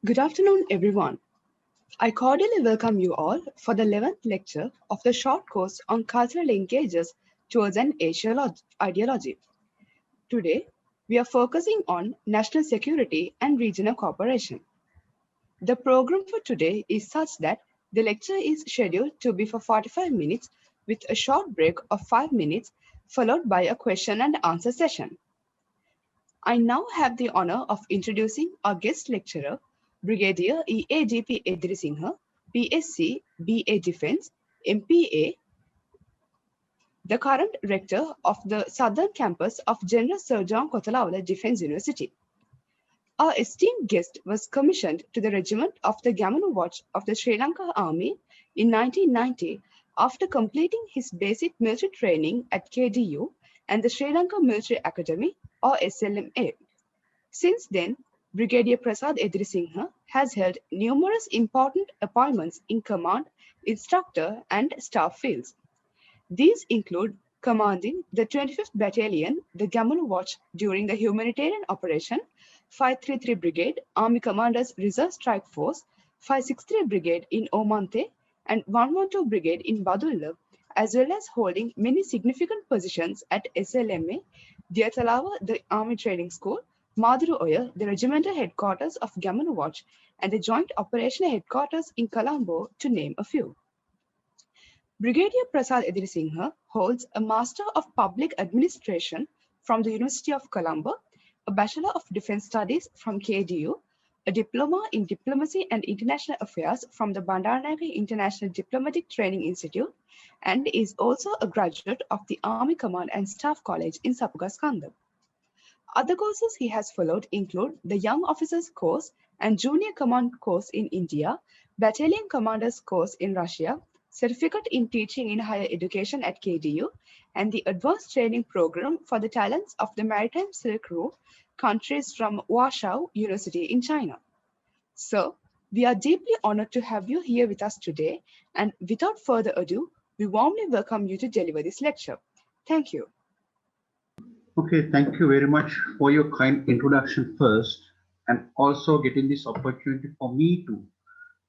Good afternoon, everyone. I cordially welcome you all for the 11th lecture of the short course on cultural linkages towards an Asian ideology. Today, we are focusing on national security and regional cooperation. The program for today is such that the lecture is scheduled to be for 45 minutes with a short break of 5 minutes followed by a question and answer session. I now have the honor of introducing our guest lecturer, Brigadier EADP Edirisinghe, PSc, BA Defence, MPA, the current rector of the southern campus of General Sir John Kotalawala Defence University. Our esteemed guest was commissioned to the regiment of the Gamanu Watch of the Sri Lanka Army in 1990 after completing his basic military training at KDU and the Sri Lanka Military Academy or SLMA. Since then, Brigadier Prasad Edirisinghe has held numerous important appointments in command, instructor, and staff fields. These include commanding the 25th Battalion, the Gamunu Watch during the humanitarian operation, 533 Brigade, Army Commander's Reserve Strike Force, 563 Brigade in Omante, and 112 Brigade in Badulla, as well as holding many significant positions at SLMA, Diatalawa, the Army Training School, Maduru Oya, the regimental headquarters of Gamunu Watch, and the Joint Operational Headquarters in Colombo, to name a few. Brigadier Prasad Edirisinghe holds a Master of Public Administration from the University of Colombo, a Bachelor of Defense Studies from KDU, a Diploma in Diplomacy and International Affairs from the Bandaranaike International Diplomatic Training Institute, and is also a graduate of the Army Command and Staff College in Sapugaskanda. Other courses he has followed include the Young Officers Course and Junior Command Course in India, Battalion Commanders Course in Russia, Certificate in Teaching in Higher Education at KDU, and the Advanced Training Program for the Talents of the Maritime Silk Route countries from Warsaw University in China. So, we are deeply honored to have you here with us today, and without further ado, we warmly welcome you to deliver this lecture. Thank you. Okay, thank you very much for your kind introduction first, and also getting this opportunity for me to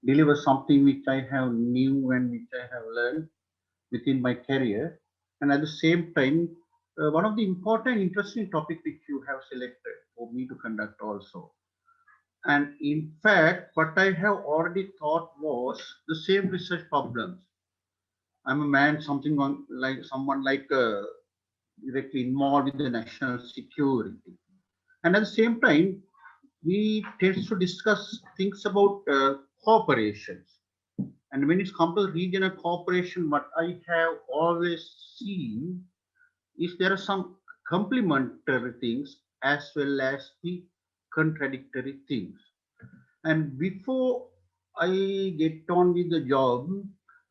deliver something which I have knew and which I have learned within my career. And at the same time, one of the important, interesting topic which you have selected for me to conduct also. And in fact, what I have already thought was the same research problems. I'm a man, someone like directly involved with the national security. And at the same time, we tend to discuss things about cooperations. And when it comes to regional cooperation, what I have always seen is there are some complementary things as well as the contradictory things. And before I get on with the job,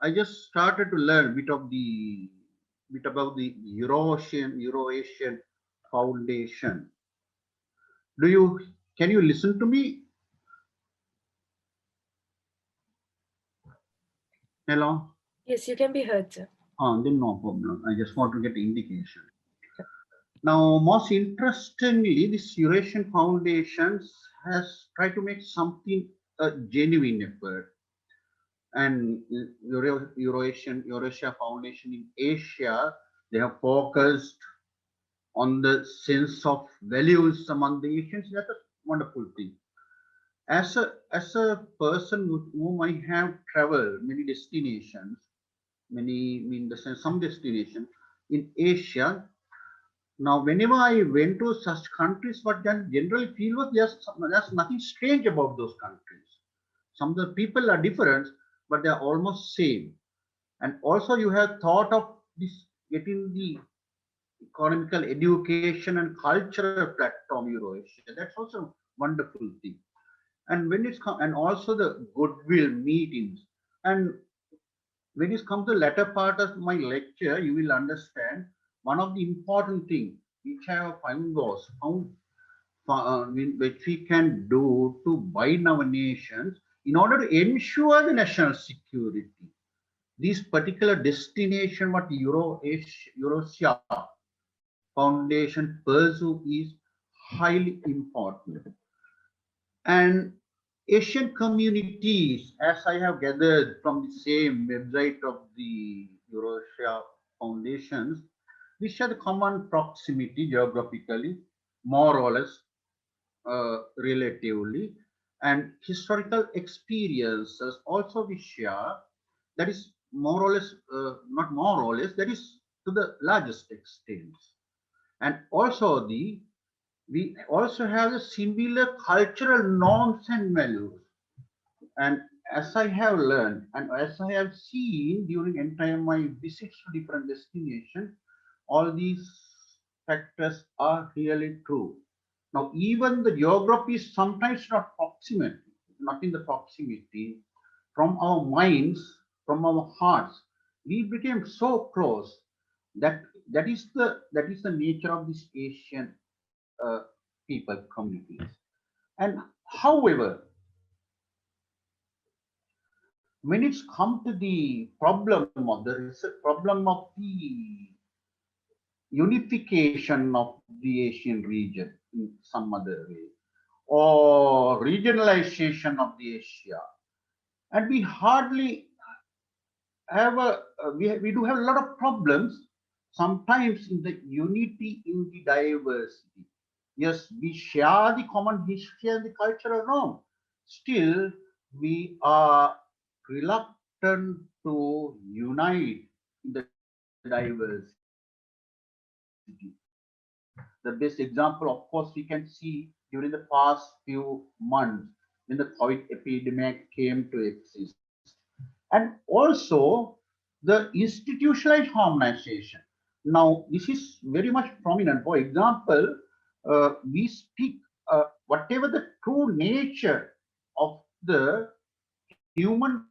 I just started to learn a bit about the Euro-Asian Foundation. Can you listen to me? Hello? Yes, you can be heard, sir. Then no problem. I just want to get indication. Now, most interestingly, this Eurasian Foundation has tried to make something a genuine effort. And Eurasia Foundation in Asia, they have focused on the sense of values among the Asians. That's a wonderful thing. As a person with whom I have traveled many destinations, some destinations in Asia. Now, whenever I went to such countries, what I generally feel was there's nothing strange about those countries. Some of the people are different, but they are almost same. And also, you have thought of this getting the economical education and cultural platform Eurasia. That's also a wonderful thing. And and also the goodwill meetings. And when it comes to the latter part of my lecture, you will understand one of the important things which I have found which we can do to bind our nations in order to ensure the national security. This particular destination, what Eurasia Foundation pursue, is highly important. And Asian communities, as I have gathered from the same website of the Eurasia Foundations, we share the common proximity geographically, more or less, relatively, and historical experiences also we share. That is more or less, not more or less, that is to the largest extent. And also we also have the similar cultural norms and values. And as I have learned and as I have seen during entire my visits to different destinations, all these factors are really true. Now, even the geography is sometimes not proximate, not in the proximity. From our minds, from our hearts, we became so close that that is the nature of this Asian people communities. And however, when it's come to the problem of the unification of the Asian region in some other way, or regionalization of the Asia, and we hardly have we do have a lot of problems sometimes in the unity in the diversity. Yes, we share the common history and the cultural norm. Still, we are reluctant to unite in the diversity. The best example, of course, we can see during the past few months when the COVID epidemic came to exist. And also the institutionalized harmonization. Now, this is very much prominent. For example, we speak whatever the true nature of the human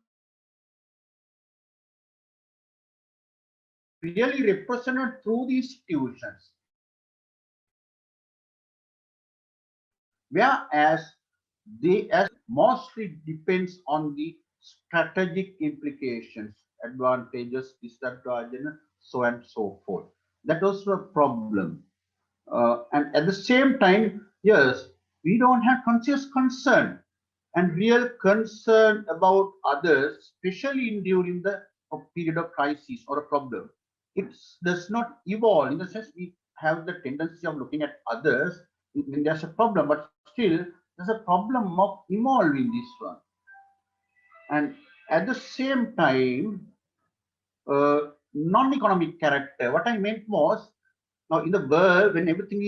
values really represented through the institutions, whereas they as mostly depends on the strategic implications, advantages, disadvantages, so and so forth. That was the problem. And at the same time, yes, we don't have conscious concern and real concern about others, especially during the period of crisis or a problem. It does not evolve in the sense we have the tendency of looking at others when there's a problem, but still there's a problem of evolving this one. And at the same time, non-economic character. What I meant was, now in the world, when everything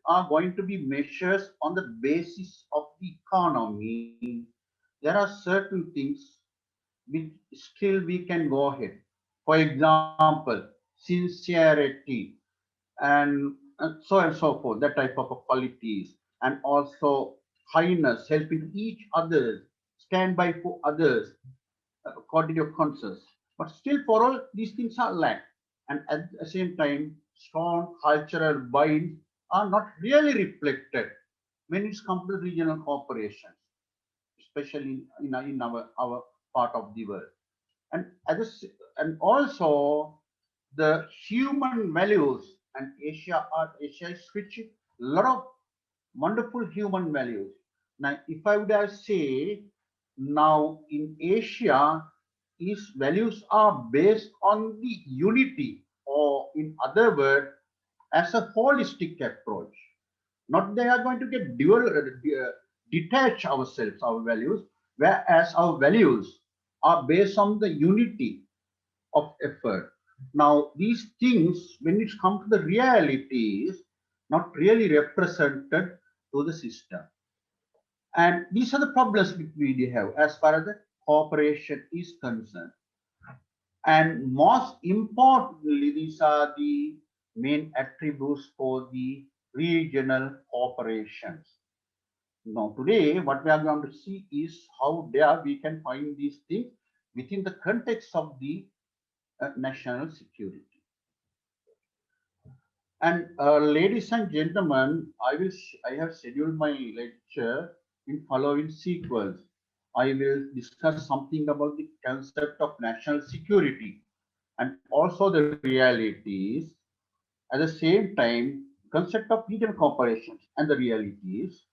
are going to be measures on the basis of the economy, there are certain things which still we can go ahead. For example, sincerity and so and so forth, that type of qualities, and also kindness, helping each other, stand by for others, according to your concerns. But still, for all these things are lacked, and at the same time, strong cultural binds are not really reflected when it's come to regional cooperation, especially in our part of the world. And and also the human values, and Asia is rich a lot of wonderful human values. Now, if I would have say, now in Asia, its values are based on the unity, or in other words, as a holistic approach. Not they are going to get detach ourselves, our values, whereas our values are based on the unity of effort. Now, these things, when it comes to the realities, not really represented to the system. And these are the problems we have as far as the cooperation is concerned. And most importantly, these are the main attributes for the regional cooperations. Now, today, what we are going to see is how there we can find these things within the context of the national security. And ladies and gentlemen, I have scheduled my lecture in following sequence. I will discuss something about the concept of national security and also the realities. At the same time, concept of regional cooperations and the realities.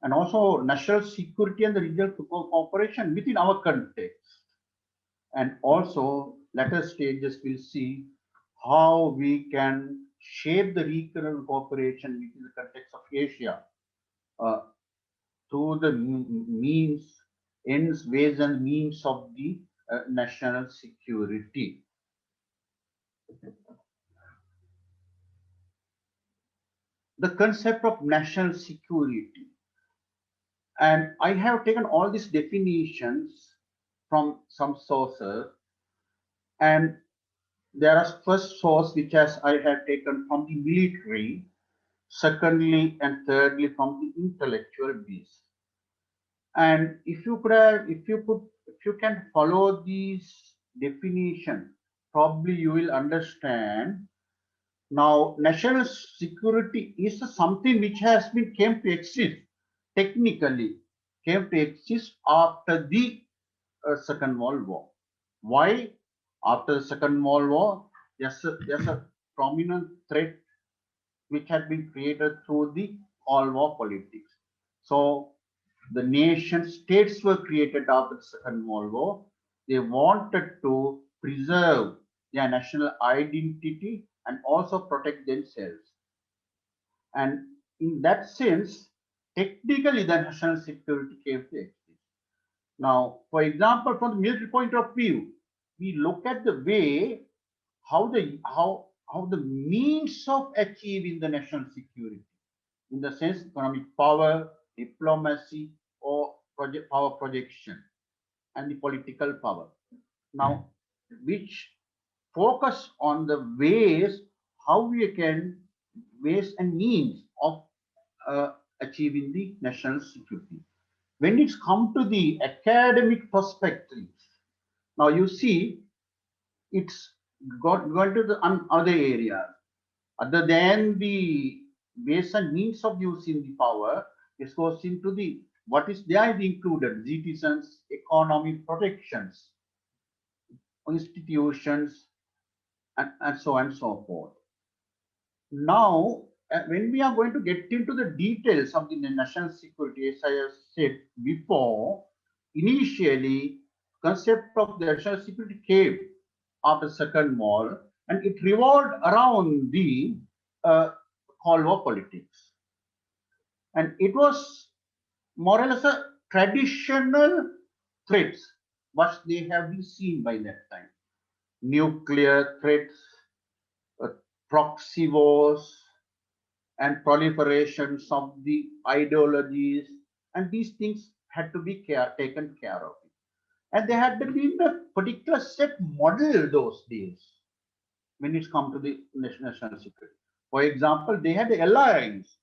and also national security and the regional cooperation within our context. And also later stages will see how we can shape the regional cooperation within the context of Asia uh, through the means, ends, ways and means of the national security. The concept of national security. And I have taken all these definitions from some sources, and there are first source which as I have taken from the military, secondly and thirdly from the intellectual base. And if you can follow these definition, probably you will understand. Now, national security is something which has been came to exist technically, came to exist after the Second World War. Why? After the Second World War, there's a prominent threat which had been created through the Cold War politics. So the nation states were created after the Second World War. They wanted to preserve their national identity and also protect themselves. And in that sense, technically the national security came to exist. Now, for example, from the military point of view, we look at the way how the means of achieving the national security, in the sense economic power, diplomacy, or power projection, and the political power. Now, which focus on the ways how we can ways and means of achieving the national security. When it's come to the academic perspective, now you see it's gone to the other areas other than the ways and means of using the power. It goes into the what is there included: citizens, economic protections, institutions, and so on and so forth. Now, when we are going to get into the details of the national security, as I have said before, initially, concept of the national security came after Second War, and it revolved around the Cold War politics, and it was more or less a traditional threats, what they have been seen by that time: nuclear threats, uh, proxy wars, and proliferations of the ideologies, and these things had to be taken care of. And they had been a particular set model those days when it's come to the national security. For example, they had the alliance.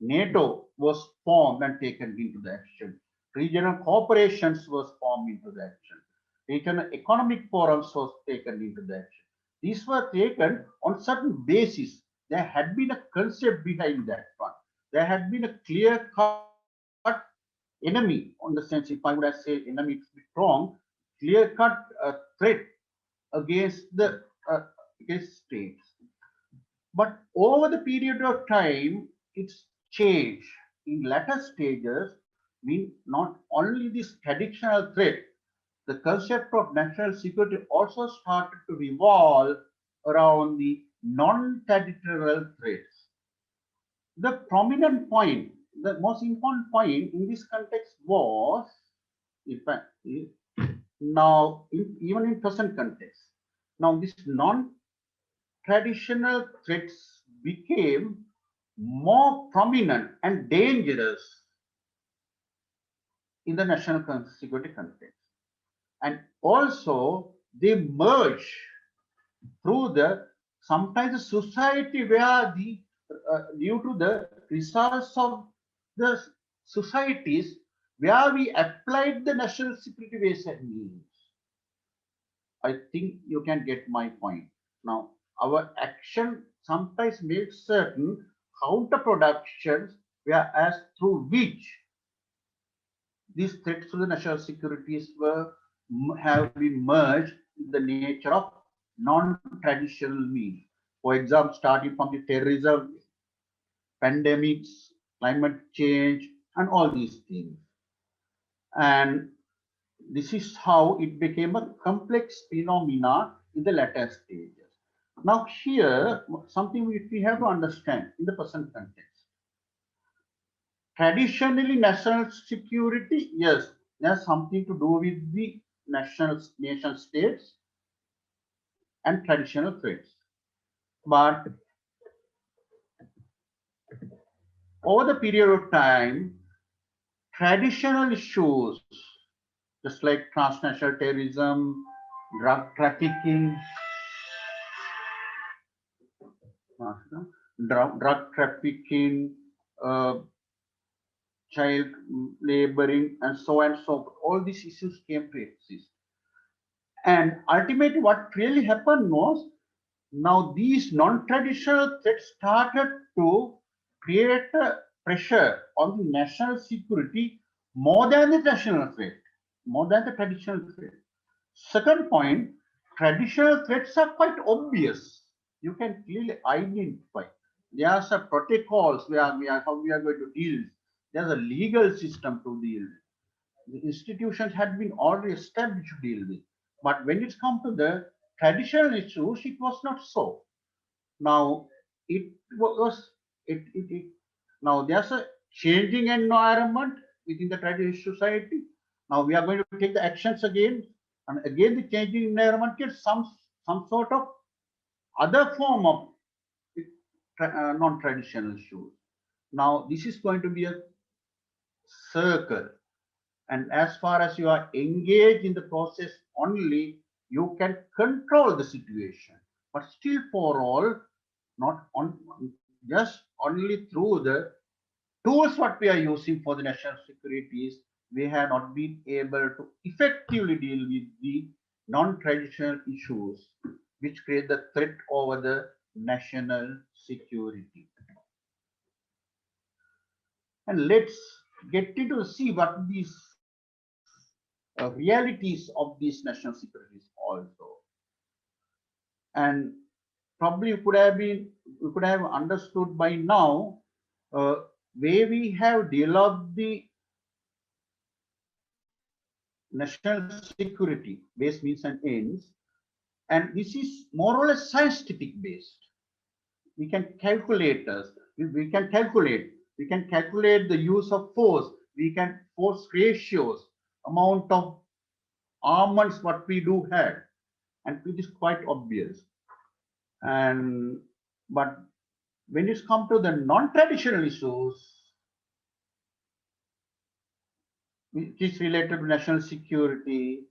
NATO was formed and taken into the action. Regional corporations was formed into the action. Regional economic forums was taken into the action. These were taken on certain basis. There had been a concept behind that one. There had been a clear-cut enemy, on the sense, if I would have said enemy, it's a bit wrong, clear-cut threat against the against states. But over the period of time, it's changed. In latter stages, mean not only this traditional threat, the concept of national security also started to revolve around the non-territorial threats. The prominent point, the most important point in this context was, in fact, now even in present context, now this non-traditional threats became more prominent and dangerous in the national security context. And also they merge through the sometimes the society where the due to the results of the societies where we applied the national security ways and means. I think you can get my point. Now, our action sometimes makes certain counterproductions, whereas through which these threats to the national securities have been merged in the nature of non-traditional means. For example, starting from the terrorism, pandemics, climate change, and all these things. And this is how it became a complex phenomena in the latter stages. Now here, something which we have to understand in the present context. Traditionally, national security, yes, there's something to do with the nation states and traditional threats. But over the period of time, traditional issues, just like transnational terrorism, drug trafficking, drug trafficking, uh, child laboring, and so on and so forth. All these issues came to exist. And ultimately, what really happened was now these non-traditional threats started to create a pressure on the national security more than the national threat, more than the traditional threat. Second point, traditional threats are quite obvious. You can clearly identify. There are some protocols how we are going to deal. There's a legal system to deal with. The institutions had been already established to deal with. But when it comes to the traditional issues, it was not so. Now it was it now there's a changing environment within the traditional society. Now we are going to take the actions again, and again the changing environment gets some sort of other form of non-traditional issues. Now this is going to be a circle, and as far as you are engaged in the process only, you can control the situation. But still, for all, not on just only through the tools what we are using for the national securities, we have not been able to effectively deal with the non-traditional issues which create the threat over the national security. And let's get into see what these realities of these national securities also. And probably you could have understood by now where we have developed the national security based means and ends, and this is more or less scientific based. We can calculate us, we can calculate the use of force, we can force ratios, amount of armaments what we do have, and it is quite obvious. And but when it's come to the non-traditional issues which is related to national security,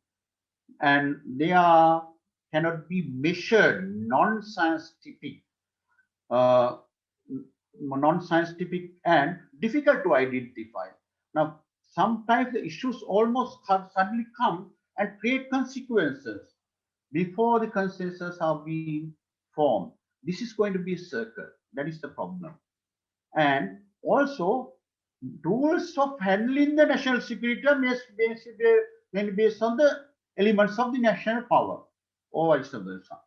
and they are cannot be measured, non-scientific, uh, non-scientific and difficult to identify. Now, sometimes the issues almost suddenly come and create consequences before the consensus are being formed. This is going to be a circle. That is the problem. And also, rules of handling the national security are based on the elements of the national power or vice versa.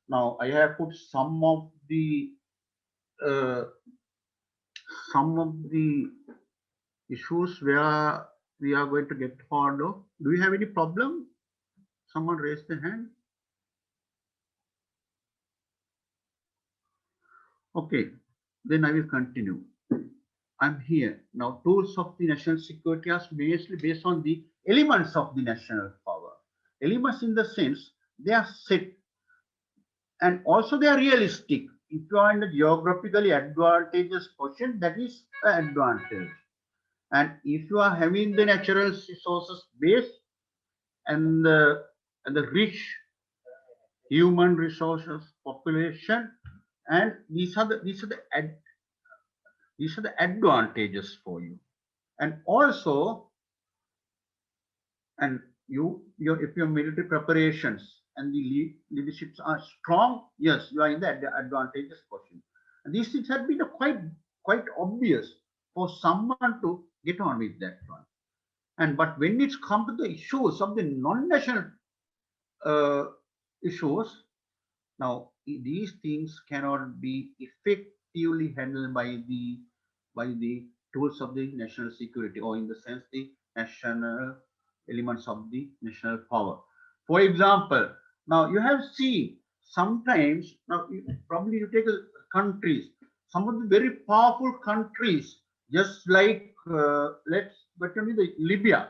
Now, I have put uh, some of the issues where we are going to get hold of. Do you have any problem? Someone raised the hand. Okay, then I will continue. I'm here. Now, tools of the national security are based on the elements of the national power. Elements in the sense they are set and also they are realistic. If you are in the geographically advantageous position, that is an advantage. And if you are having the natural resources base and the rich human resources population, and these are the advantages for you. And also, and if your military preparations and the leaderships are strong, yes, you are in the advantageous position. And these things have been quite obvious for someone to get on with that one. And but when it's come to the issues of the non-national uh, issues, now these things cannot be effectively handled by the tools of the national security, or in the sense the national elements of the national power. For example, now you have seen sometimes, now probably you take countries, some of the very powerful countries, just like let's but the Libya,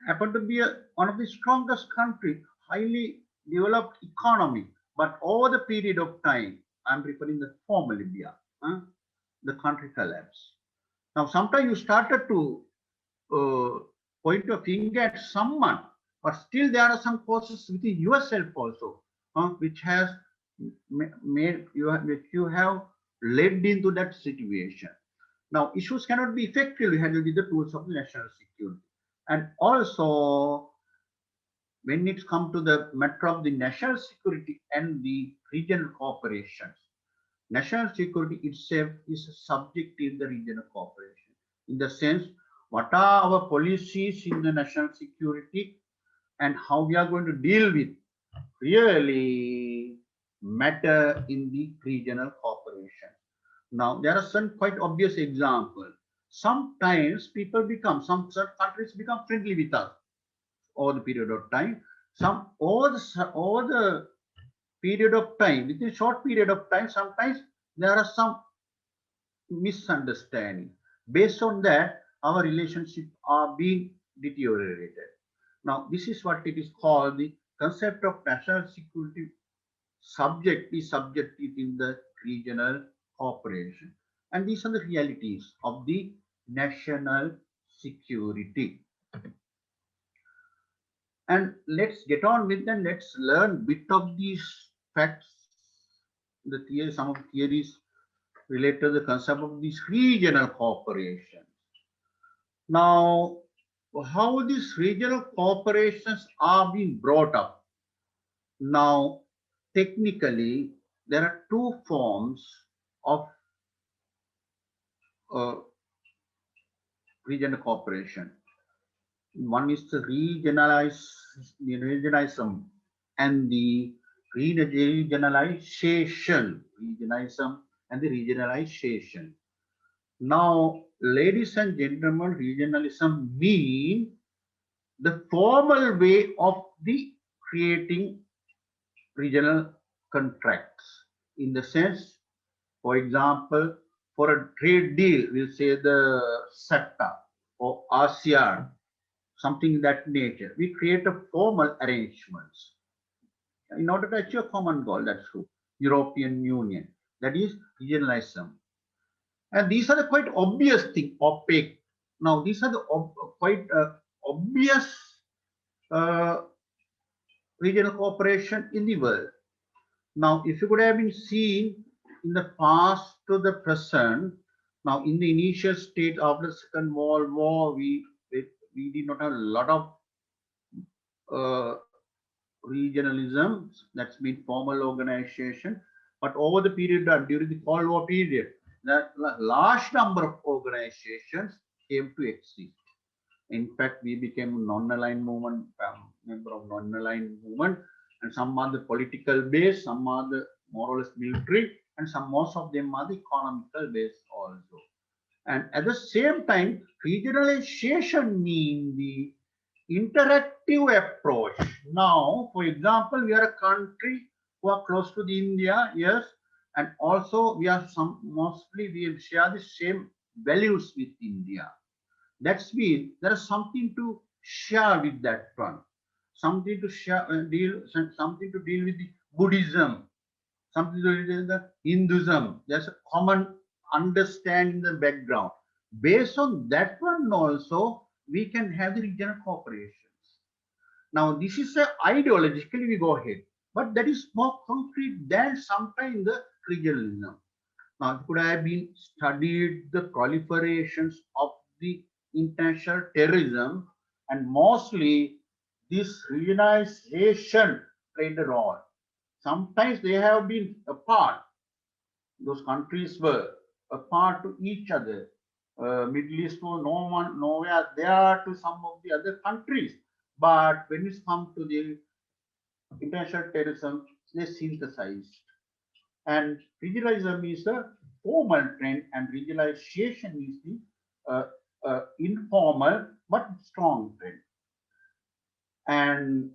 happened to be one of the strongest country, highly developed economy, but over the period of time, I'm referring the former Libya, the country collapsed. Now, sometimes you started to uh, point your finger at someone, but still there are some causes within yourself also, which has made you, which you have led into that situation. Now, issues cannot be effectively handled with the tools of national security. And also, when it comes to the matter of the national security and the regional cooperations, national security itself is subject in the regional cooperation. In the sense, what are our policies in the national security and how we are going to deal with really matter in the regional cooperation. Now, there are some quite obvious examples. Sometimes people become, some countries become friendly with us over the period of time. Some over the period of time, within a short period of time, sometimes there are some misunderstanding. Based on that, our relationship are being deteriorated. Now, this is what it is called the concept of national security subject is subjected in the regional cooperation. And these are the realities of the national security. And let's get on with them. Let's learn bit of these facts, the theory, some of the theories related to the concept of these regional cooperation. Now, how these regional cooperations are being brought up. Now, technically, there are two forms of uh, regional cooperation. One is the regionalism and the regionalization, regionalism and the regionalization. Now, ladies and gentlemen, regionalism mean the formal way of the creating regional contracts. In the sense, for example, for a trade deal, we'll say the SEPTA or ASEAN, something that nature. We create a formal arrangements in order to achieve a common goal. That's true. European Union, that is regionalism. And these are the quite obvious thing, opaque. Now, these are the quite obvious uh, regional cooperation in the world. Now, if you could have been seen in the past to the present, now in the initial state of the Second World War, we did not have a lot of uh, regionalism, that's been formal organization, but over the period during the Cold War period, that large number of organizations came to exist. In fact, we became a non-aligned movement, member of non-aligned movement, and some are the political base, some are the more or less military, and most of them are the economical base also. And at the same time, regionalization means the interactive approach. Now, for example, we are a country who are close to the India, yes, and also we are mostly we share the same values with India. That's mean there is something to share with that one, something to share, something to deal with the Buddhism, something to deal with the Hinduism. There's a common understanding in the background. Based on that one also, we can have the regional cooperations. Now, this is a ideologically we go ahead, but that is more concrete than sometimes the regionalism. Now, it could have been studied the proliferations of the international terrorism, and mostly this regionalization played a role. Sometimes they have been apart. Those countries were apart to each other. Middle East was nowhere there to some of the other countries. But when it comes to the international terrorism, they synthesized. And regionalism is a formal trend, and regionalization is the informal but strong trend. And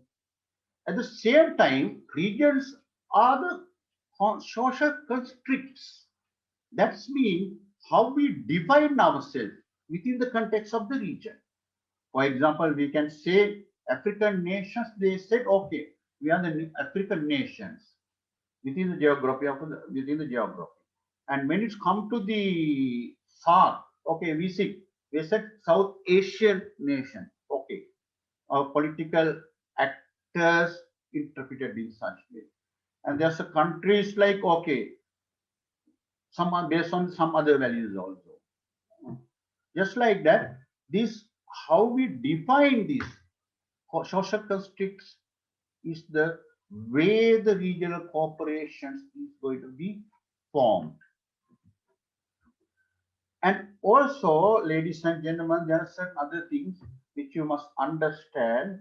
at the same time, regions are the social constricts. That's mean how we define ourselves within the context of the region. For example, we can say African nations, they said, okay, we are the African nations within the geography of within the geography. And when it's come to the South, okay, we said South Asian nation. Okay, our political actors interpreted in such way. And there's a countries like, okay, some are based on some other values also. Just like that, this how we define these social constricts is the way the regional corporations is going to be formed. And also, ladies and gentlemen, there are certain other things which you must understand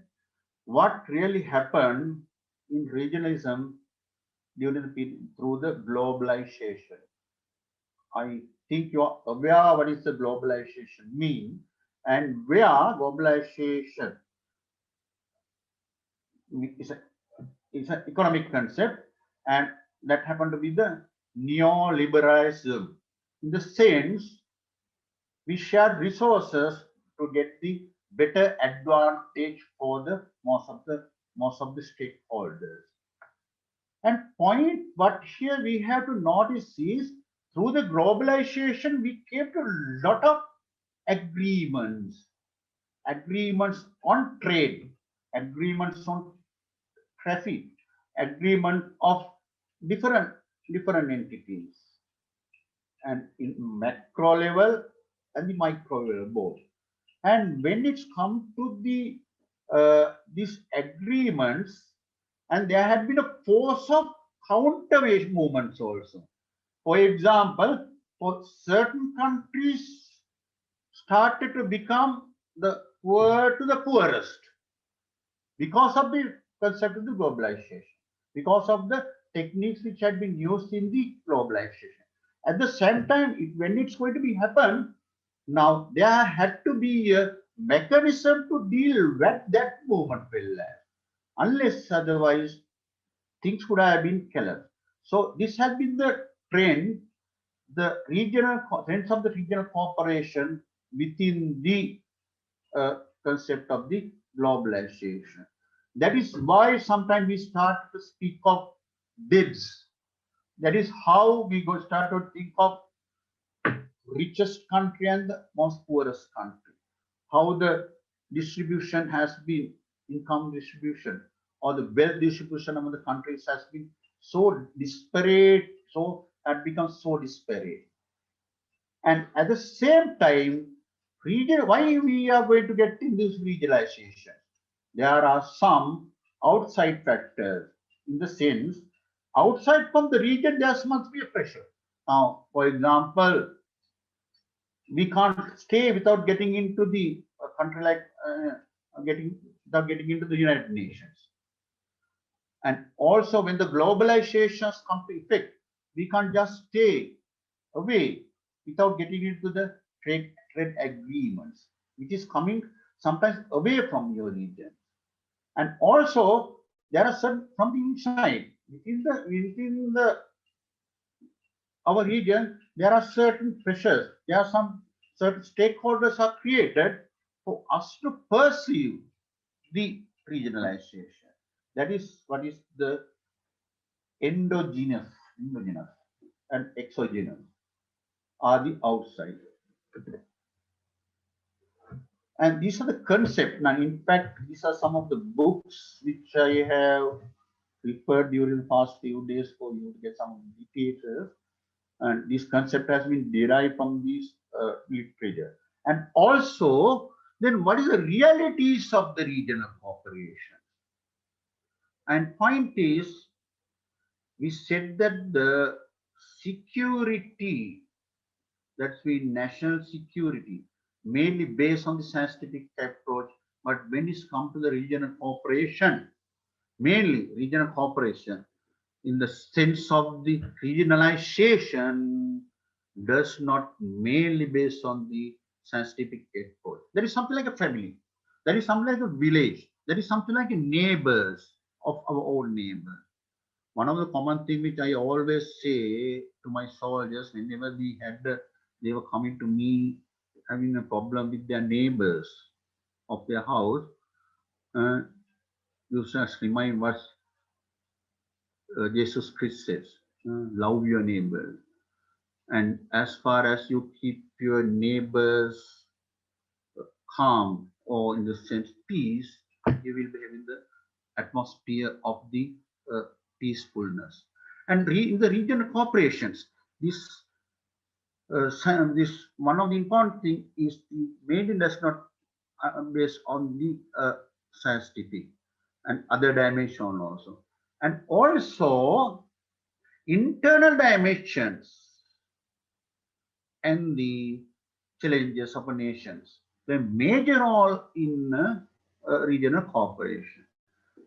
what really happened in regionalism during the period through the globalization. I think you are aware what is the globalization mean and where globalization is an economic concept, and that happened to be the neoliberalism. In the sense, we share resources to get the better advantage for the most of the stakeholders. And point what here we have to notice is through the globalization we came to a lot of agreements on trade, agreements on traffic, agreement of different entities, and in macro level and the micro level both. And when it's come to the these agreements, and there had been a force of counterweight movements also. For example, for certain countries started to become the poor to the poorest because of the concept of the globalization, because of the techniques which had been used in the globalization. At the same time, when it's going to be happen, now there had to be a mechanism to deal with that movement will last. Unless otherwise, things could have been killed. So this has been the trend, the regional trends of the regional cooperation within the concept of the globalization. That is why sometimes we start to speak of bids. That is how we go start to think of richest country and the most poorest country. How the distribution has been, income distribution or the wealth distribution among the countries has been so disparate, so that becomes so disparate. And at the same time, region, why we are going to get in this regionalization? There are some outside factors in the sense, outside from the region, there must be a pressure. Now, for example, we can't stay without getting into the country like without getting into the United Nations. And also when the globalizations come to effect, we can't just stay away without getting into the trade agreements, which is coming sometimes away from your region. And also there are certain from the inside within the our region, there are certain pressures. There are some certain stakeholders are created for us to perceive the regionalization. That is what is the endogenous and exogenous are the outside. And these are the concepts. Now, in fact, these are some of the books which I have referred during the past few days for you to get some details. And this concept has been derived from this literature. And also, then what is the realities of the regional cooperation? And point is, we said that the security, that's the national security, mainly based on the scientific approach, but when it's come to the regional cooperation, mainly regional cooperation, in the sense of the regionalization, does not mainly based on the scientific approach. There is something like a family. There is something like a village. There is something like a neighbors of our own neighbors. One of the common things which I always say to my soldiers whenever they were coming to me having a problem with their neighbors of their house, uh, you just remind what Jesus Christ says, love your neighbors. And as far as you keep your neighbors calm or in the sense peace, you will be having the atmosphere of the uh, peacefulness. And in the regional corporations, this this one of the important thing is the maintenance not based on the scientific and other dimension also, and also internal dimensions and the challenges of nations play major role in regional cooperation.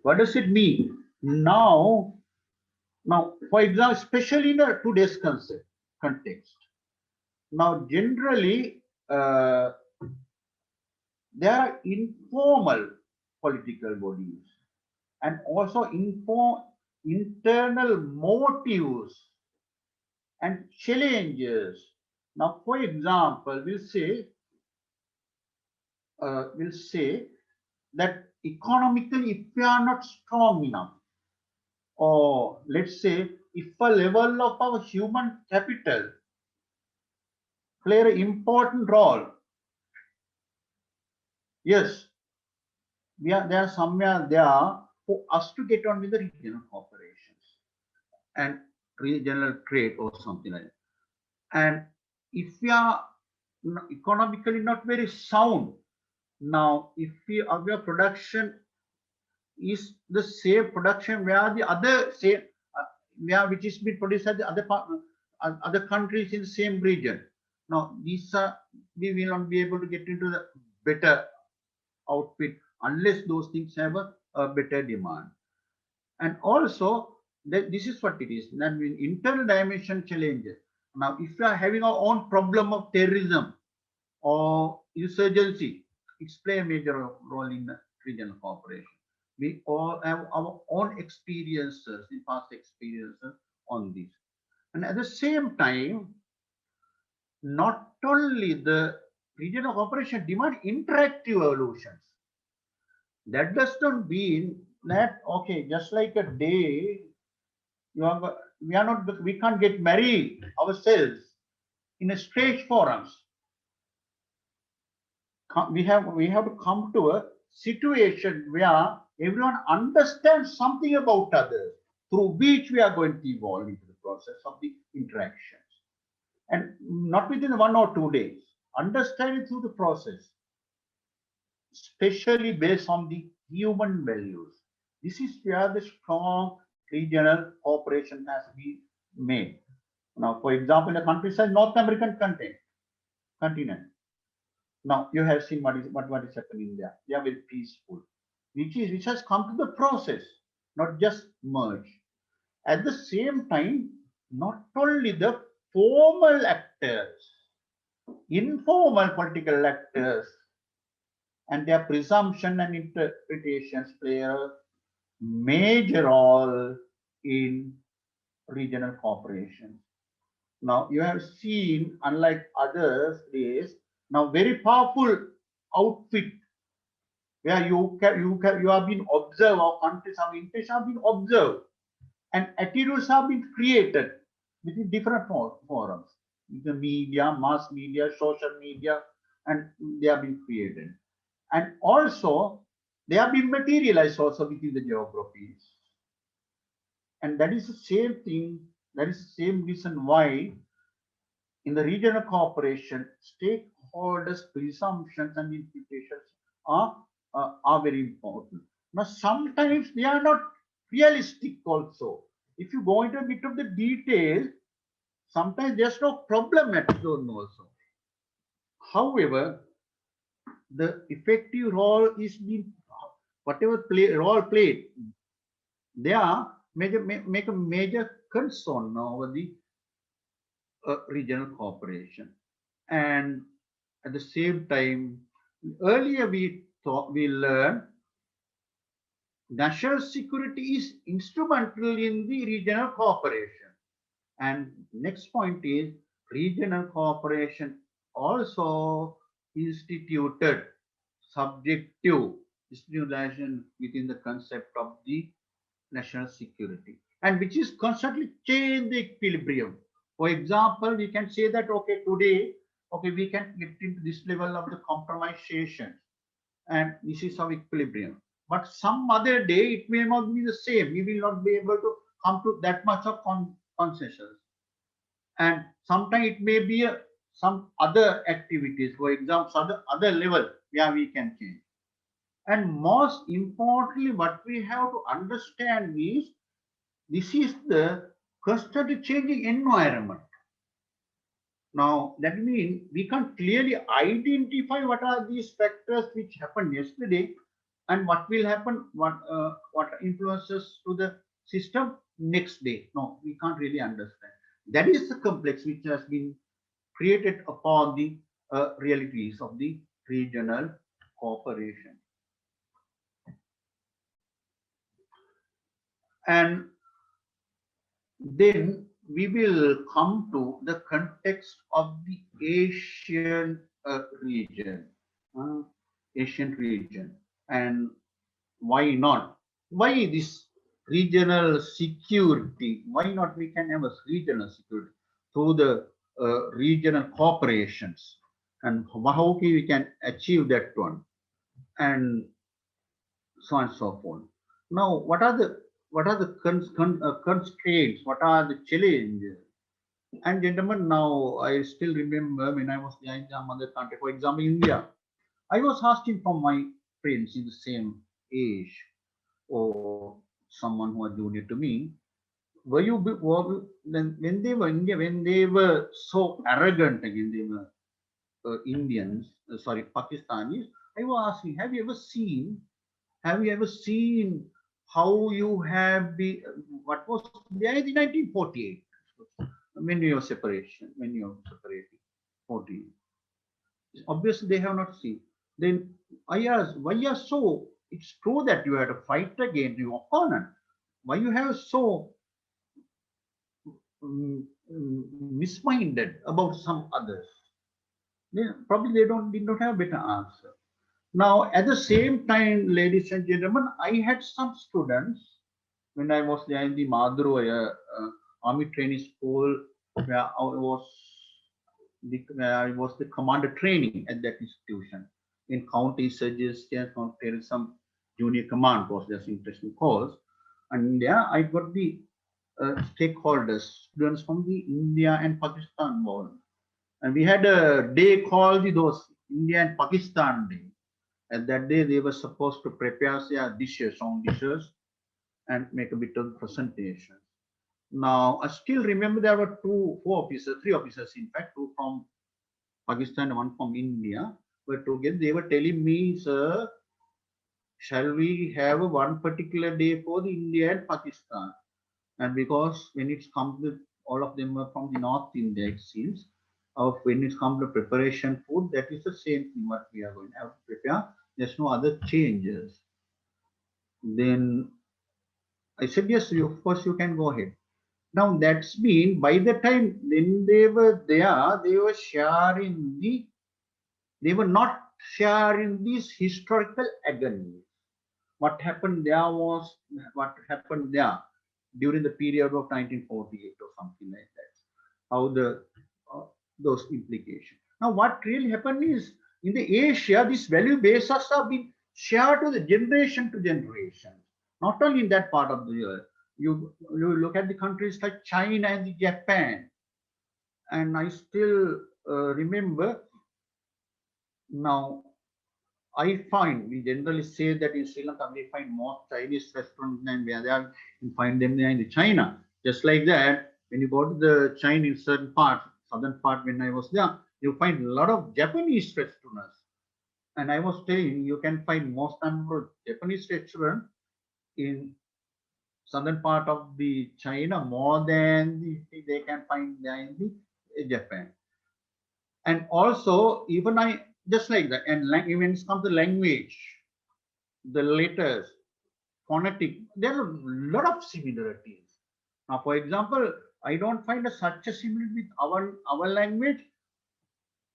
What does it mean? Now, for example, especially in today's context, now generally there are informal political bodies and also internal motives and challenges. Now, for example, we'll say that economically, if we are not strong enough, or let's say if a level of our human capital play an important role, yes, there are somewhere there for us to get on with the regional corporations and regional trade or something like that. And if we are economically not very sound, now if our production is the same production where the other same where which is being produced at the other countries in the same region. Now these are we will not be able to get into the better output unless those things have a better demand. And also this is what it is. Then internal dimension challenges. Now if we are having our own problem of terrorism or insurgency, it's play a major role in the regional cooperation. We all have our own experiences, the past experiences on this. And at the same time, not only the regional cooperation demand interactive evolutions. That does not mean that, okay, just like a day, we can't get married ourselves in a strange forums. We have to come to a situation where everyone understands something about others through which we are going to evolve into the process of the interactions, and not within 1 or 2 days, understand it through the process, especially based on the human values. This is where the strong regional cooperation has been made. Now, for example, in a country like North American continent, now you have seen what is happening there. They are very peaceful, which has come to the process, not just merge. At the same time, not only the formal actors, informal political actors, and their presumption and interpretations play a major role in regional cooperation. Now you have seen, unlike other days, now very powerful outfit where you have been observed, or countries have been observed, and attitudes have been created within different forums, the media, mass media, social media, and they have been created, and also they have been materialized also within the geographies. And that is the same thing, that is the same reason why in the regional cooperation, stakeholders' presumptions and implications are very important. Now, sometimes they are not realistic also. If you go into a bit of the detail, sometimes there's no problem at all also. However, the effective role is being, whatever role played, they are make a major concern over the regional cooperation. And at the same time, earlier we learned national security is instrumental in the regional cooperation. And next point is regional cooperation also instituted subjective institution within the concept of the national security, and which is constantly change the equilibrium. For example, we can say that okay, today, okay, we can get into this level of the compromisation, and this is our equilibrium. But some other day it may not be the same. We will not be able to come to that much of concessions, and sometimes it may be some other activities, for example, other level where we can change. And most importantly, what we have to understand is this is the constantly changing environment. Now, that means we can clearly identify what are these factors which happened yesterday and what will happen, what influences to the system next day. No, we can't really understand. That is the complex which has been created upon the realities of the regional cooperation. And then we will come to the context of the Asian region, Asian region, and why not? Why this regional security? Why not we can have a regional security through the regional corporations, and how we can achieve that one, and so on and so forth. Now, what are the constraints? What are the challenges? And gentlemen, now I still remember when I was in some other country, for example, India. I was asking from my friends in the same age or someone who was junior to me, when they were India, when they were so arrogant again, they were Indians, sorry, Pakistanis. I was asking, have you ever seen how you have been, what was there in 1948, when you are separation, when you are separating, 40. Obviously, they have not seen. Then I asked, why you are so? It's true that you had to fight against your opponent. Why you have so misminded about some others? Probably did not have a better answer. Now, at the same time, ladies and gentlemen, I had some students when I was there in the Madhur Army Training School, where I was the commander training at that institution in county suggestion, counterterrorism, junior command was just interesting course. And there I got the stakeholders, students from the India and Pakistan involved. And we had a day called those India and Pakistan Day. And that day they were supposed to prepare their dishes, own dishes, and make a bit of presentation. Now, I still remember there were three officers, in fact, two from Pakistan and one from India, were together. They were telling me, sir, shall we have one particular day for the India and Pakistan? And because when it's come to, all of them are from the North India, it seems, when it comes to preparation food, that is the same thing what we are going to have to prepare. There's no other changes. Then I said, yes, of course you can go ahead. Now that's mean by the time when they were there, they were not sharing these historical agonies. What happened there during the period of 1948 or something like that. How those implications. Now what really happened is in the Asia, these value bases have been shared to the generation to generation. Not only in that part of the world. You look at the countries like China and Japan, and I still remember. Now I find we generally say that in Sri Lanka we find more Chinese restaurants than where they are. You find them there in China. Just like that, when you go to the China in certain part, southern part, when I was there, you find a lot of Japanese restaurants. And I was telling you can find most number of Japanese restaurants in southern part of the China more than they can find there in the Japan. And also, even I just like that. And when it comes to language, the letters, phonetic, there are a lot of similarities. Now, for example, I don't find such a similarity with our language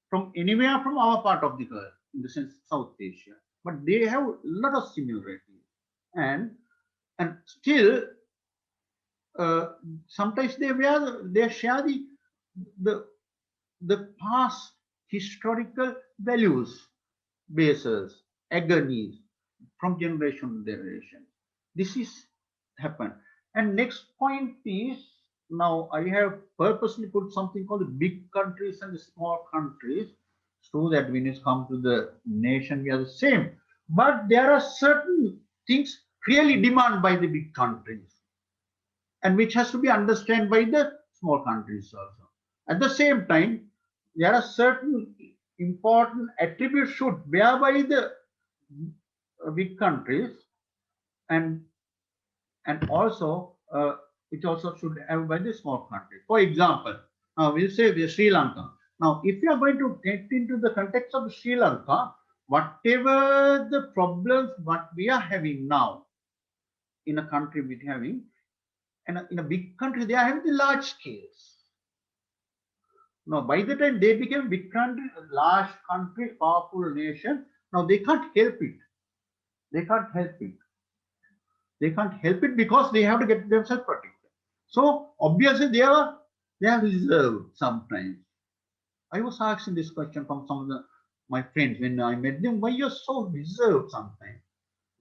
from anywhere from our part of the earth, in the sense South Asia. But they have a lot of similarities, and still sometimes they share the the past historical values bases, agonies from generation to generation. This is happen. And next point is, now I have purposely put something called the big countries and the small countries, so that when it comes to the nation, we are the same. But there are certain things really demanded by the big countries, and which has to be understood by the small countries also. At the same time, there are certain important attributes should whereby the big countries, and also it also should have by the small countries. For example, we'll say the Sri Lanka. Now, if you are going to get into the context of Sri Lanka, whatever the problems what we are having now in a country we're having, and in a big country, they are having the large scales. Now, by the time they became big country, large country, powerful nation, now they can't help it. They can't help it. They can't help it because they have to get themselves protected. So obviously they are reserved sometimes. I was asking this question from some of my friends when I met them. Why you're so reserved sometimes?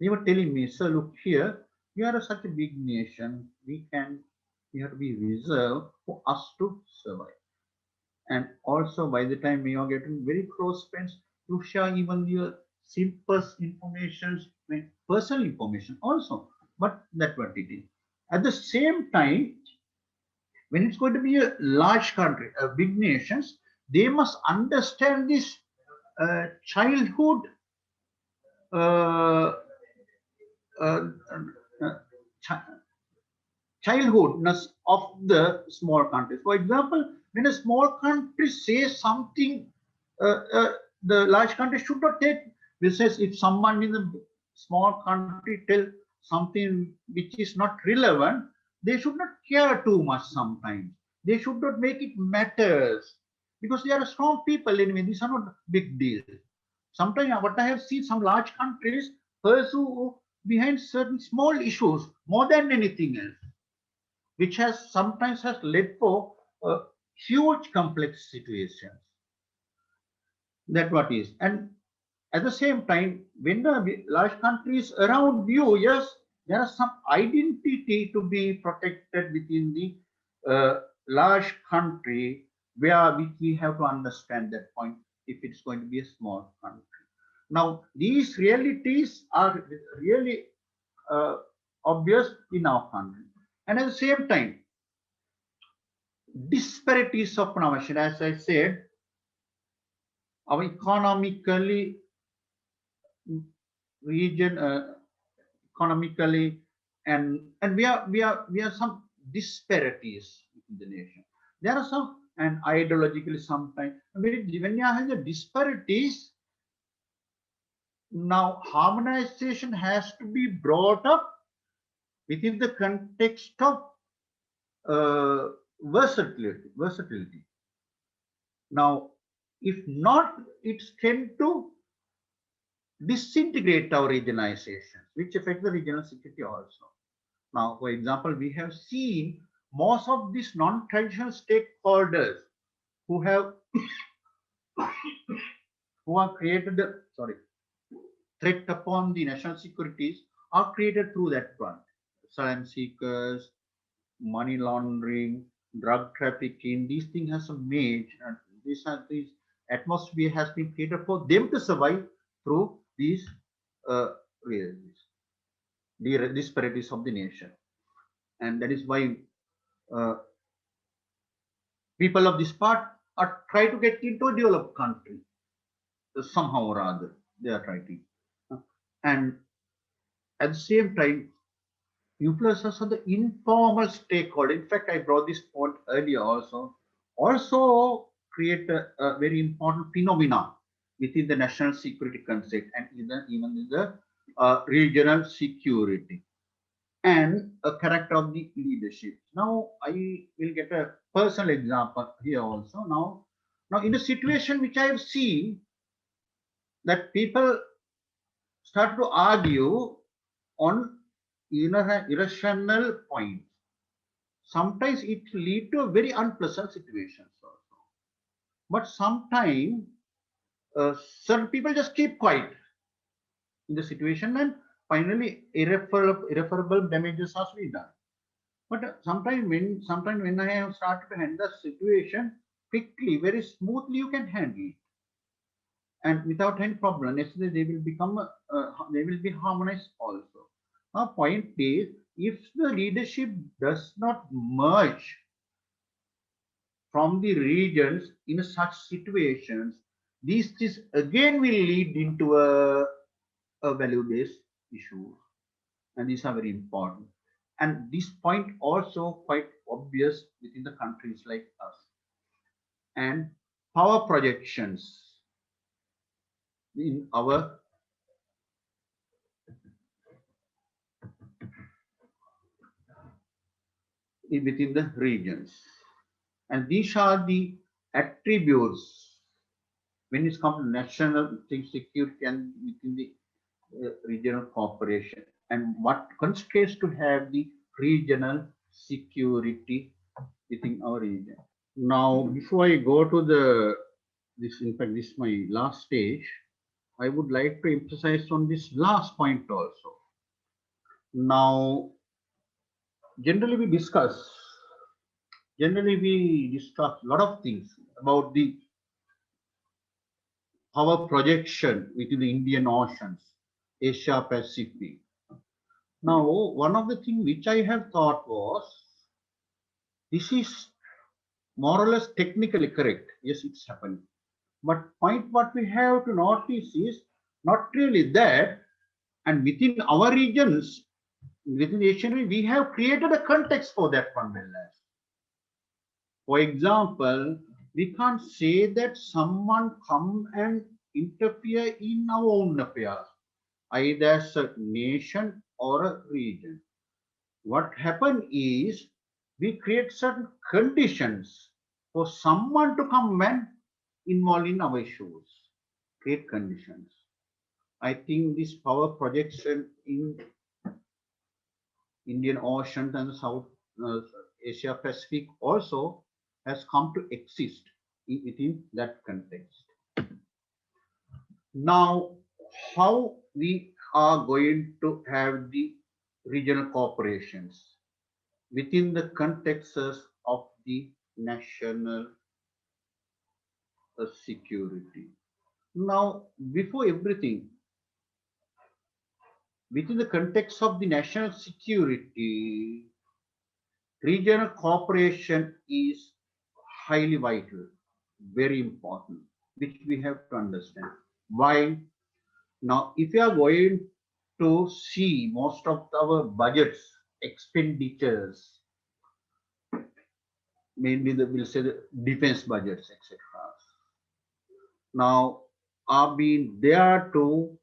They were telling me, sir, look here, we are such a big nation. We have to be reserved for us to survive. And also, by the time we are getting very close friends, you share even your simplest information, personal information also. But that's what it is. At the same time, when it's going to be a large country, a big nations, they must understand this childhood uh, uh, uh, childhoodness of the small countries. For example, when a small country says something, the large country should not take. This says if someone in the small country tell something which is not relevant, they should not care too much sometimes. They should not make it matters because they are strong people anyway. These are not big deal. Sometimes what I have seen, some large countries pursue behind certain small issues more than anything else, which has sometimes has led for huge complex situations. That what is. And at the same time, when the large countries around you, yes, there are some identity to be protected within the large country, where we have to understand that point if it's going to be a small country. Now, these realities are really obvious in our country. And at the same time, disparities of innovation, as I said, our economically region, economically, and we are some disparities in the nation. There are some, and ideologically sometimes when you have the disparities, now harmonization has to be brought up within the context of versatility. Now, if not, it's tend to disintegrate our regionalization, which affect the regional security also. Now, for example, we have seen most of these non-traditional stakeholders who have who are created the threat upon the national securities are created through that front. Asylum seekers, money laundering, drug trafficking, these things has a major, these atmosphere has been created for them to survive through these realities, the disparities of the nation. And that is why uh, people of this part are trying to get into a developed country somehow or other. They are trying. And at the same time, influencers are the informal stakeholder. In fact, I brought this point earlier also. also create a very important phenomena within the national security concept and even in the regional security and a character of the leadership. Now I will get a personal example here also. Now in a situation which I have seen that people start to argue on irrational points. Sometimes it lead to very unpleasant situations also. But sometimes certain people just keep quiet in the situation and finally irreparable damages are been done. But sometimes when I have started to handle the situation quickly, very smoothly, you can handle it, and without any problem. Yesterday they will become they will be harmonized also. Our point is, if the leadership does not merge from the regions in such situations, this again will lead into a value-based issue, and these are very important. And this point also quite obvious within the countries like us. And power projections in our within the regions. And these are the attributes when it comes to national security and within the regional cooperation. And what constraints to have the regional security within our region. Now, before I go to in fact, this is my last stage, I would like to emphasize on this last point also. Now, generally we discuss, a lot of things about the power projection within the Indian Oceans, Asia Pacific. Now, one of the things which I have thought was, this is more or less technically correct. Yes, it's happening. But point what we have to notice is not really that. And within our regions, within the Asian region, we have created a context for that one. For example, we can't say that someone come and interfere in our own affairs, either as a nation or a region. What happened is we create certain conditions for someone to come and involve in our issues, create conditions. I think this power projection in Indian Ocean and South Asia Pacific also has come to exist within that context. Now, how we are going to have the regional corporations within the contexts of the national security. Now, before everything, within the context of the national security, regional cooperation is highly vital, very important, which we have to understand. Why? Now, if you are going to see most of our budgets, expenditures, mainly we'll say the defense budgets, etc. Now, are being there to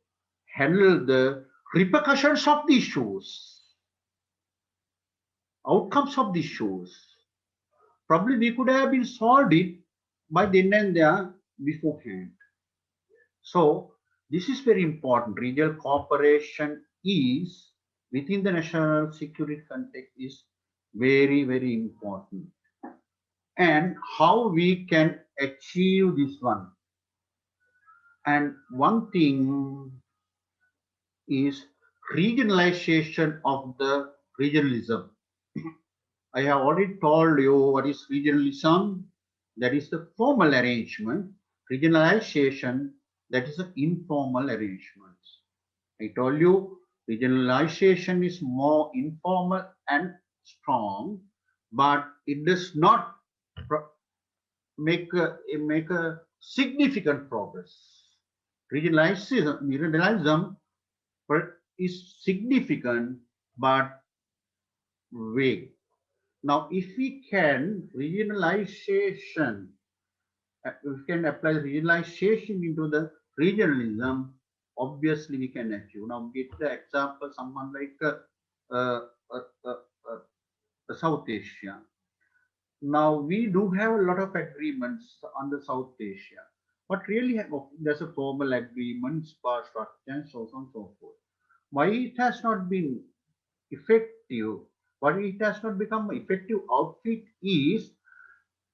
handle the repercussions of the issues, outcomes of the issues. Probably we could have been solved it by then and there beforehand. So this is very important. Regional cooperation is within the national security context is very, very important. And how we can achieve this one. And one thing is regionalization of the regionalism. I have already told you what is regionalism. That is the formal arrangement. Regionalization, that is the informal arrangement. I told you regionalization is more informal and strong, but it does not make a significant progress. Regionalism is significant but vague. Now, if we can regionalization, we can apply regionalization into the regionalism, obviously we can achieve. Now, get the example, someone like uh, uh, uh, South Asia. Now, we do have a lot of agreements on the South Asia, but really there's a formal agreement, spa structure, and so on and so forth. Why it has not been effective, why it has not become effective outfit is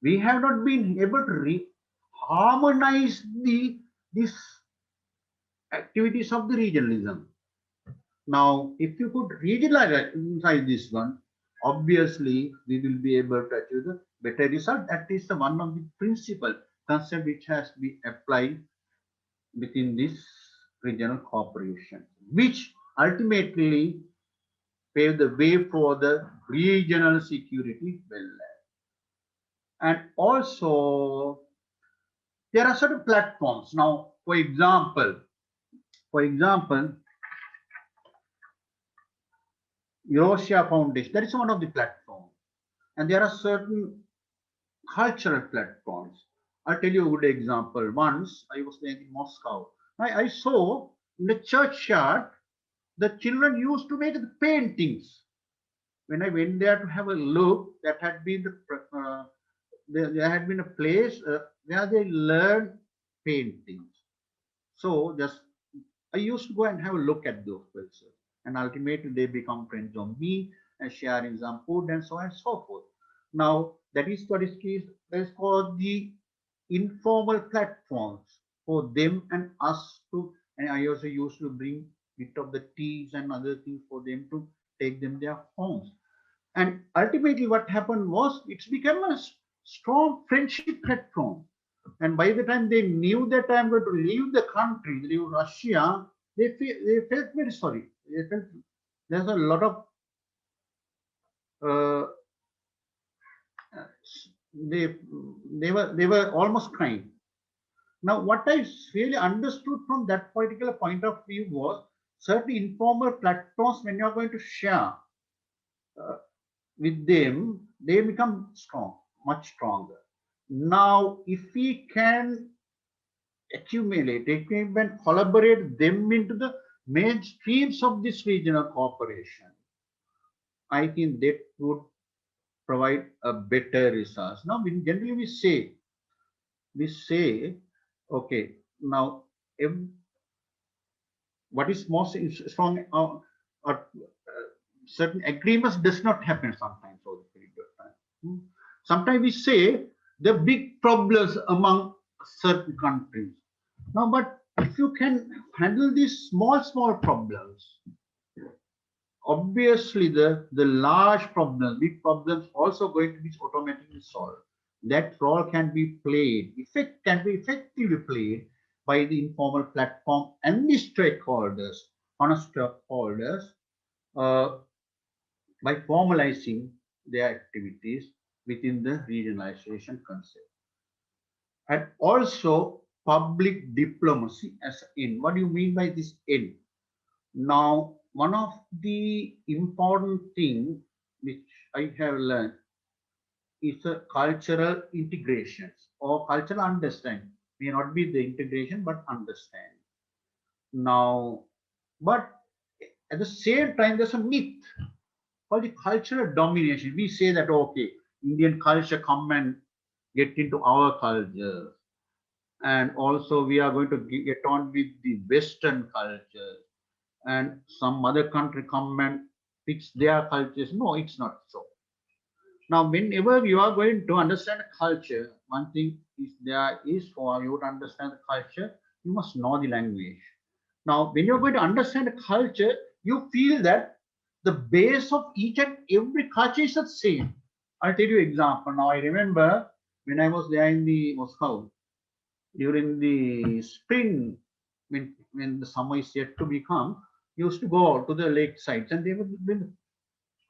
we have not been able to harmonize these activities of the regionalism. Now, if you could regionalize this one, obviously we will be able to achieve the better result. That is the one of the principal concept which has been applied within this regional cooperation, which ultimately pave the way for the regional security well. And also there are certain platforms. Now, for example, Eurasia Foundation, that is one of the platforms. And there are certain cultural platforms. I'll tell you a good example. Once I was there in Moscow. I saw in the churchyard, the children used to make the paintings. When I went there to have a look, that had been there had been a place where they learned paintings. So just I used to go and have a look at those places, and ultimately they become friends of me and sharing some food and so on and so forth. Now that is what is called the informal platforms for them and us to. And I also used to bring bit of the teas and other things for them to take them their homes. And ultimately, what happened was it's become a strong friendship platform. And by the time they knew that I'm going to leave the country, leave Russia, they felt very sorry. They felt there's a lot of uh, they they were almost crying. Now, what I really understood from that particular point of view was certain informal platforms when you're going to share uh, with them, they become strong, much stronger. Now, if we can accumulate, if we can collaborate them into the mainstreams of this regional cooperation, I think that would provide a better results. Now, generally we say, okay, now if, what is most strong certain agreements does not happen sometimes over the period of time. Sometimes we say the big problems among certain countries. Now, but if you can handle these small problems, obviously the large problems, big problems also going to be automatically solved. That role can be played, can be effectively played by the informal platform and the stakeholders, honest stakeholders, uh, by formalizing their activities within the regionalization concept. And also public diplomacy as in. What do you mean by this in? Now, one of the important thing which I have learned is a cultural integrations or cultural understanding. May not be the integration, but understanding. Now, but at the same time, there's a myth called the cultural domination. We say that okay, Indian culture come and get into our culture, and also we are going to get on with the Western culture, and some other country come and fix their cultures. No, it's not so. Now, whenever you are going to understand culture, one thing is there is for you to understand the culture, you must know the language. Now, when you're going to understand the culture, you feel that the base of each and every culture is the same. I'll tell you an example. Now, I remember when I was there in the Moscow during the spring, when the summer is yet to become, used to go out to the lake sites and they were been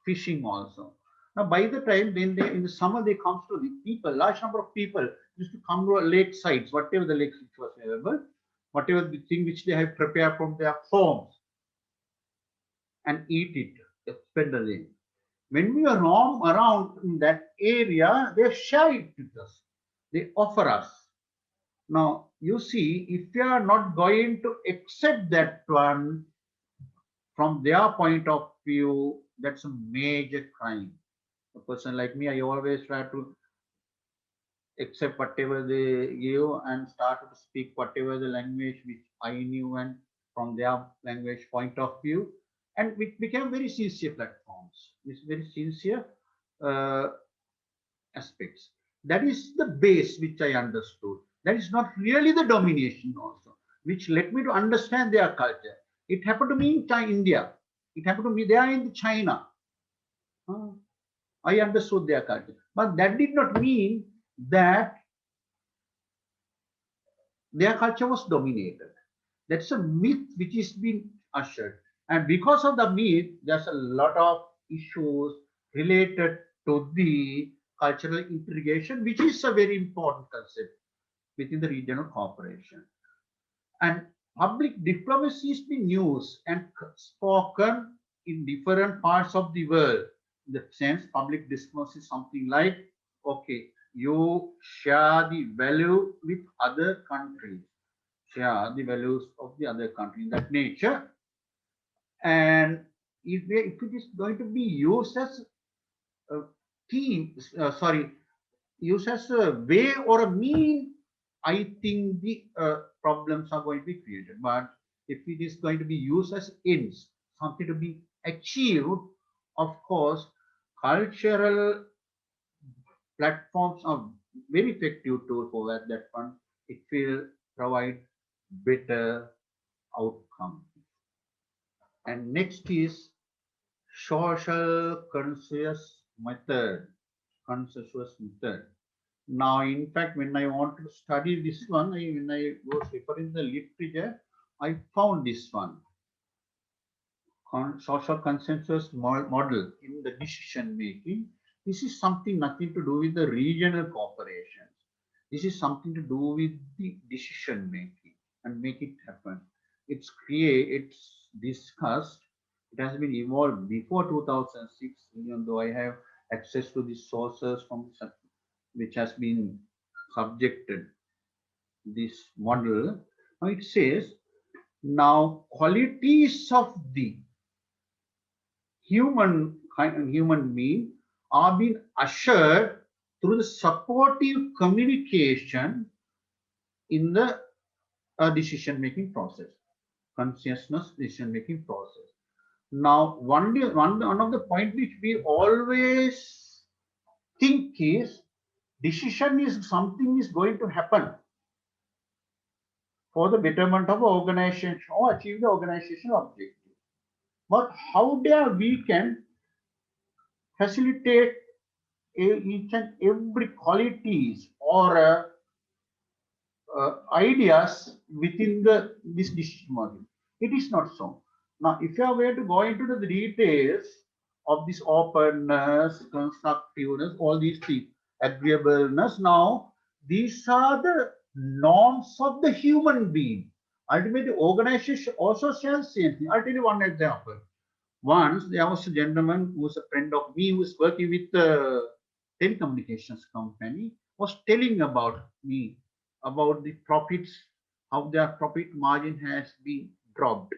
fishing also. Now, by the time when they in the summer they comes to the people, large number of people used to come to lake sites, whatever the lakes which was available, whatever the thing which they have prepared from their homes, and eat it, spend the day. When we roam around in that area, they share it with us. They offer us. Now, you see, if you are not going to accept that one from their point of view, that's a major crime. A person like me, I always try to accept whatever they give and start to speak whatever the language which I knew and from their language point of view. And it became very sincere platforms. It's very sincere uh, aspects. That is the base which I understood. That is not really the domination also, which led me to understand their culture. It happened to me in India. It happened to me there in China. I understood their culture. But that did not mean that their culture was dominated. That's a myth which is being ushered. And because of the myth, there's a lot of issues related to the cultural integration, which is a very important concept within the regional cooperation. And public diplomacy has been used and spoken in different parts of the world. In the sense, public diplomacy is something like, okay, you share the value with other countries, share the values of the other country in that nature. And if it is going to be used as a used as a way or a mean, I think the problems are going to be created. But if it is going to be used as ends, something to be achieved, of course, cultural platforms are very effective tool for that one. It will provide better outcome. And next is social consensus method. Now, in fact, when I want to study this one, when I was referring to the literature, I found this one, social consensus model in the decision making. This is something nothing to do with the regional corporations. This is something to do with the decision making and make it happen. It's discussed. It has been evolved before 2006, even though I have access to the sources from which has been subjected this model. Now it says, now qualities of the human being are being assured through the supportive communication in the decision-making process, consciousness decision-making process. Now, one of the points which we always think is decision is something is going to happen for the betterment of organization or achieve the organization objective. But how dare we can facilitate each and every qualities or ideas within this decision model? It is not so. Now, if you are going to go into the details of this openness, constructiveness, all these things, agreeableness, now these are the norms of the human being. Ultimately, the organization also shares same thing. I'll tell you one example. Once there was a gentleman who was a friend of me who was working with the telecommunications company, was telling about me about the profits, how their profit margin has been dropped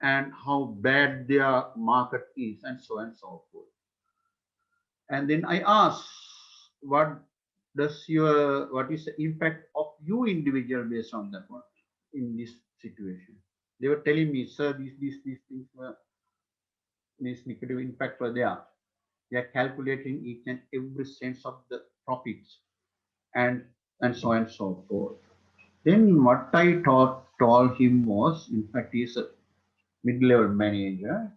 and how bad their market is, and so on and so forth. And then I asked, what is the impact of you individual based on that one in this situation? They were telling me, sir, these things were this negative impact were there. They are calculating each and every sense of the profits and so on and so forth. Then what I told him was, in fact, he's a mid-level manager.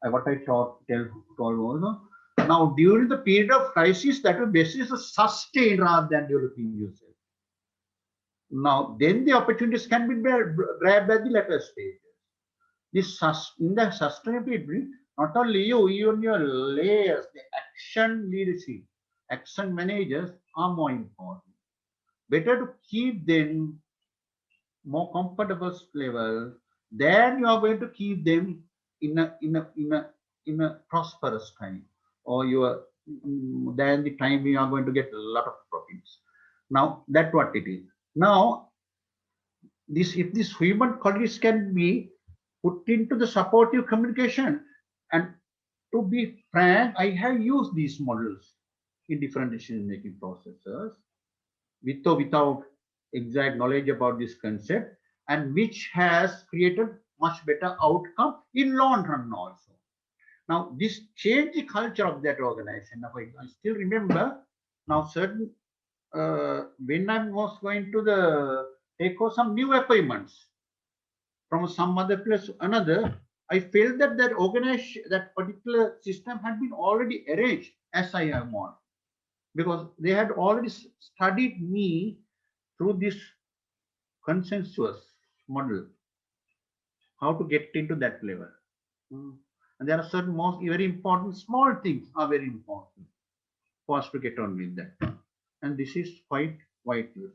What I told was, now during the period of crisis, that will basis is sustain rather than developing yourself. Now, then the opportunities can be grabbed at the later stages. In the sustainability, not only you, even your layers, the action leadership, action managers are more important. Better to keep them more comfortable level, then you are going to keep them in a prosperous time. or your then the time you are going to get a lot of proteins. Now that's what it is. Now this if this human qualities can be put into the supportive communication, and to be frank, I have used these models in different decision making processes with or without exact knowledge about this concept, and which has created much better outcome in long run also. Now this changed the culture of that organization. Now I still remember now certain when I was going to the take over some new appointments from some other place to another, I felt that that organization, that particular system had been already arranged as I am on, because they had already studied me through this consensus model, how to get into that level. And there are certain most very important small things are very important for us to get on with that. And this is quite vital.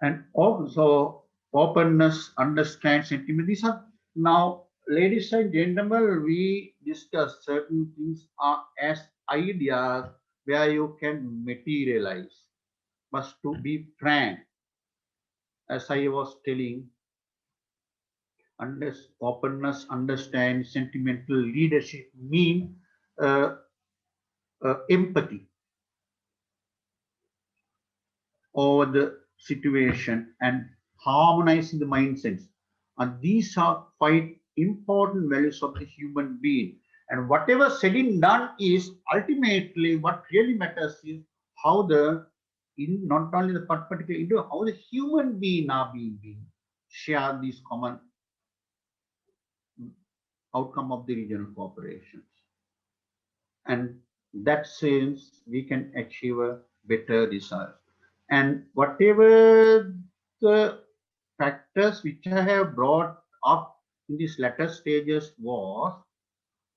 And also openness, understand sentiment. These are now, ladies and gentlemen, we discuss certain things are as ideas where you can materialize. But to be frank, as I was telling, openness, understand, sentimental leadership mean empathy over the situation and harmonizing the mindsets. And these are quite important values of the human being. And whatever said and done is ultimately what really matters is how the in not only the particular individual, how the human being are being share these common outcome of the regional cooperations. And that sense we can achieve a better result. And whatever the factors which I have brought up in these latter stages was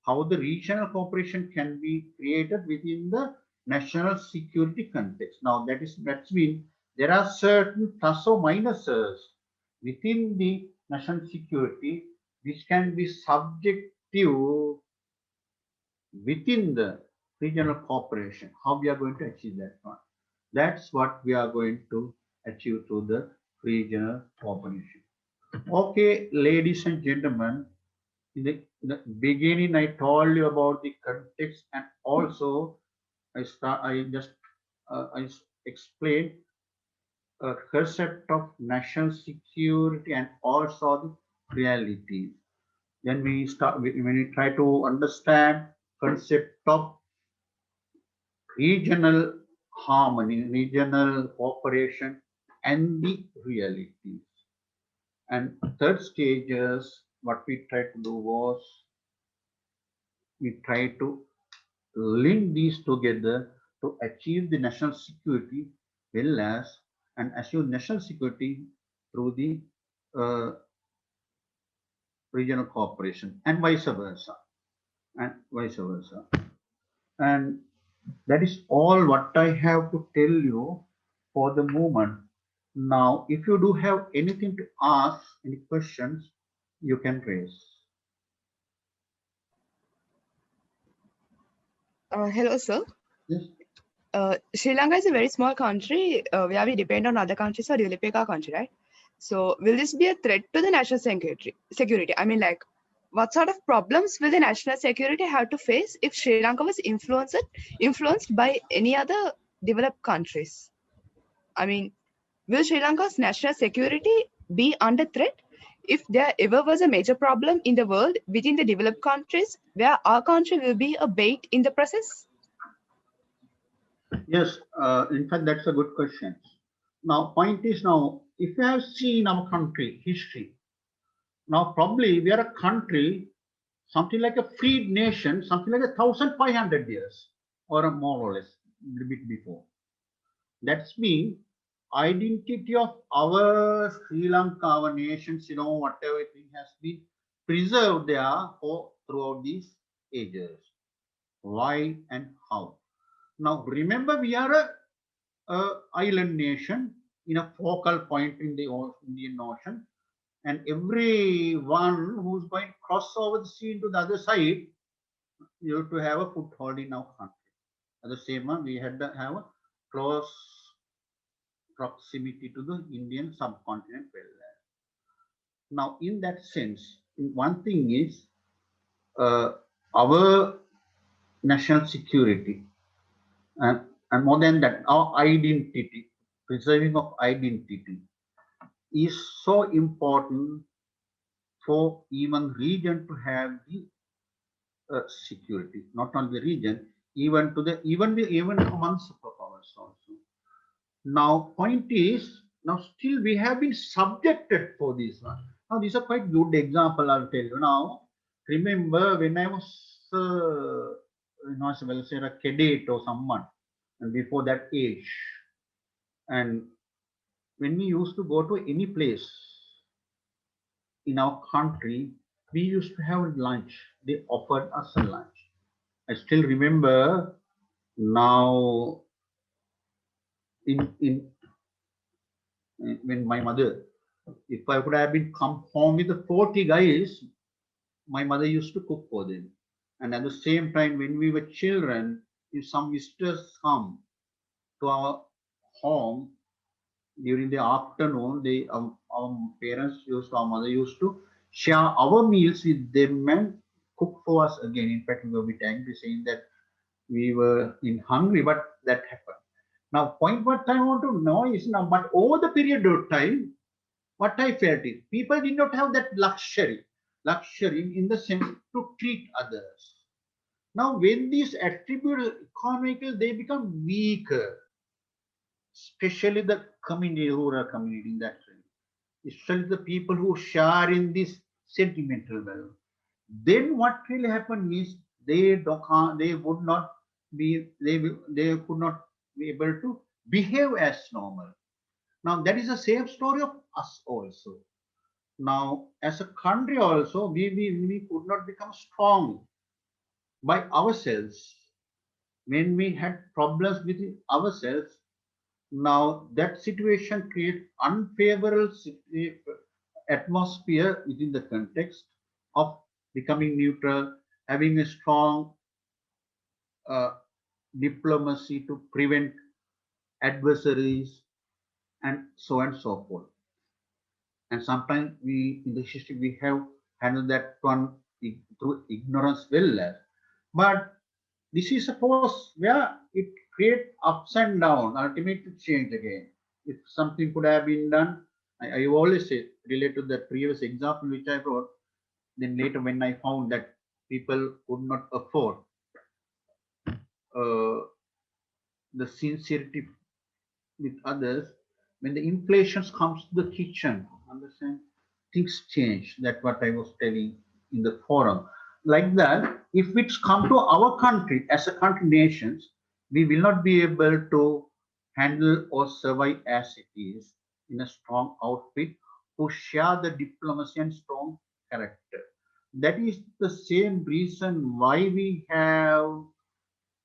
how the regional cooperation can be created within the national security context. Now that's mean there are certain plus or minuses within the national security which can be subjective within the regional cooperation. How we are going to achieve that one? That's what we are going to achieve through the regional cooperation. Okay, ladies and gentlemen, in the beginning, I told you about the context, and also I explained a concept of national security and also the realities. Then when we try to understand concept of regional harmony, regional cooperation, and the realities. And third stages, what we tried to do was we tried to link these together to achieve the national security well as and achieve national security through the uh, regional cooperation and vice versa and that is all what I have to tell you for the moment. Now if you do have anything to ask, any questions, you can raise. Hello, sir. Yes. Sri Lanka is a very small country where we depend on other countries for developing our country, right? So, will this be a threat to the national security? I mean, like, what sort of problems will the national security have to face if Sri Lanka was influenced by any other developed countries? I mean, will Sri Lanka's national security be under threat if there ever was a major problem in the world within the developed countries where our country will be a bait in the process? Yes, in fact, that's a good question. Now, point is now, if you have seen our country history, now probably we are a country, something like a freed nation, something like 1,500 years or more or less, a little bit before. That's mean identity of our Sri Lanka, our nations, whatever thing has been preserved there for throughout these ages. Why and how? Now, remember, we are a island nation in a focal point in the Indian Ocean, and everyone who's going to cross over the sea to the other side you have to have a foothold in our country. At the same time, we had to have a close proximity to the Indian subcontinent well. Now, in that sense, one thing is our national security, and more than that, our identity, preserving of identity, is so important for even region to have the security, not only the region, even to the even among superpowers also. Now, point is, now still we have been subjected for this one. Now, these are quite good example. I'll tell you now. Remember when I was, well, say a cadet or someone, and before that age, and when we used to go to any place in our country, we used to have lunch. They offered us a lunch. I still remember now in when my mother, if I could have been come home with the 40 guys, my mother used to cook for them. And at the same time, when we were children, if some visitors come to our home during the afternoon, our parents our mother used to share our meals with them and cook for us again. In fact, we were a bit angry saying that we were in hungry, but that happened. Now, point what I want to know is now, but over the period of time, what I felt is people did not have that luxury in the sense to treat others. Now, when these attributes economical, they become weaker, especially the community, rural community in that sense, especially the people who share in this sentimental value. Then what really happened is they would not be they could not be able to behave as normal. Now that is the same story of us also. Now as a country also we could not become strong by ourselves when we had problems with ourselves. Now that situation creates unfavorable atmosphere within the context of becoming neutral, having a strong uh, diplomacy to prevent adversaries, and so on and so forth. And sometimes we in the history we have handled that one through ignorance well as. But this is suppose where it creates ups and downs, ultimately change again. If something could have been done, I always say relate to the previous example which I wrote. Then later when I found that people could not afford uh, the sincerity with others, when the inflation comes to the kitchen, understand, things change. That's what I was telling in the forum. Like that, if it's come to our country as a country nations, we will not be able to handle or survive as it is in a strong outfit who share the diplomacy and strong character. That is the same reason why we have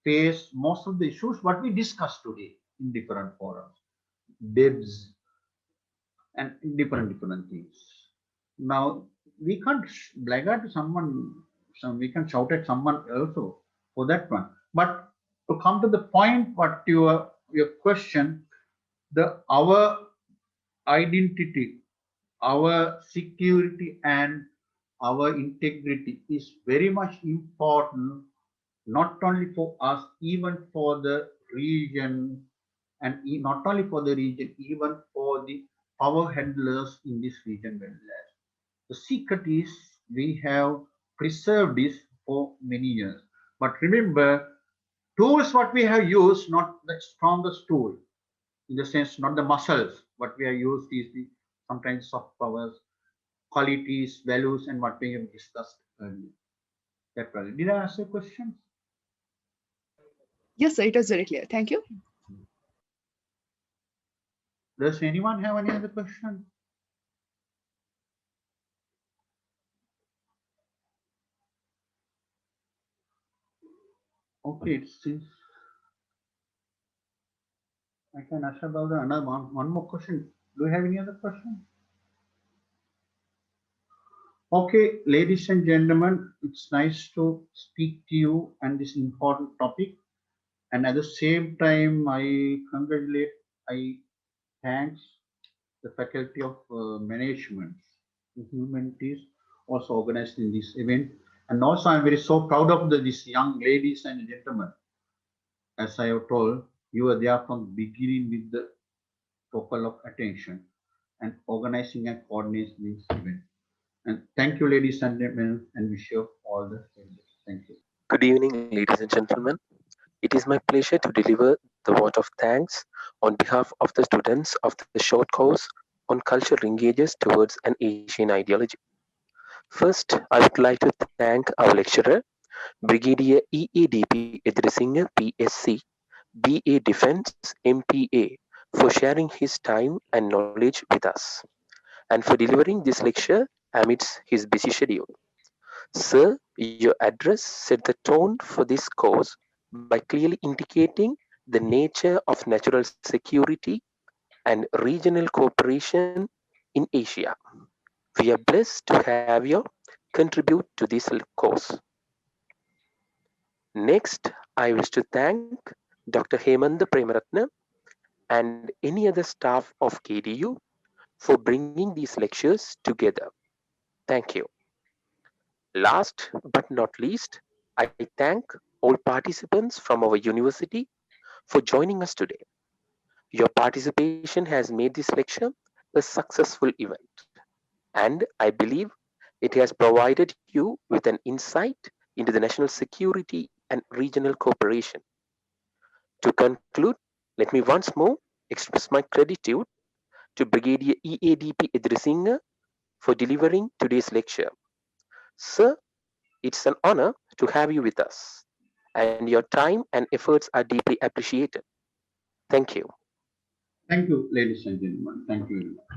faced most of the issues what we discussed today in different forums, debts, and different things. Now we can't blackguard to someone. We can shout at someone also for that one. But to come to the point, what your question, the our identity, our security, and our integrity is very much important, not only for us, even for the region, and not only for the region, even for the power handlers in this region. The secret is we have preserved this for many years. But remember, tools what we have used, not the strongest tool, in the sense, not the muscles. What we have used is the sometimes soft powers, qualities, values, and what we have discussed earlier. That probably. Did I answer your question? Yes, sir, it was very clear. Thank you. Does anyone have any other question? Okay, it seems I can ask about another one more question. Do you have any other question? Okay, ladies and gentlemen, it's nice to speak to you on this important topic. And at the same time, I thanks the Faculty of Management and Humanities also organized in this event. And also, I'm very so proud of these young ladies and gentlemen. As I have told, you were there from beginning with the focal of attention and organizing and coordinating this event. And thank you, ladies and gentlemen, and wish you all the best. Thank you. Good evening, ladies and gentlemen. It is my pleasure to deliver the vote of thanks on behalf of the students of the short course on cultural linkages towards an Asian ideology. First, I would like to thank our lecturer, Brigadier EADP Edirisinghe PSc, BA Defense MPA, for sharing his time and knowledge with us, and for delivering this lecture amidst his busy schedule. Sir, your address set the tone for this course by clearly indicating the nature of natural security and regional cooperation in Asia. We are blessed to have you contribute to this course. Next, I wish to thank Dr. Hemanda Premaratne and any other staff of KDU for bringing these lectures together. Thank you. Last but not least, I thank all participants from our university for joining us today. Your participation has made this lecture a successful event, and I believe it has provided you with an insight into the national security and regional cooperation. To conclude, let me once more express my gratitude to Brigadier EADP Edirisinghe for delivering today's lecture. Sir, it's an honor to have you with us, and your time and efforts are deeply appreciated. Thank you. Thank you, ladies and gentlemen. Thank you very much.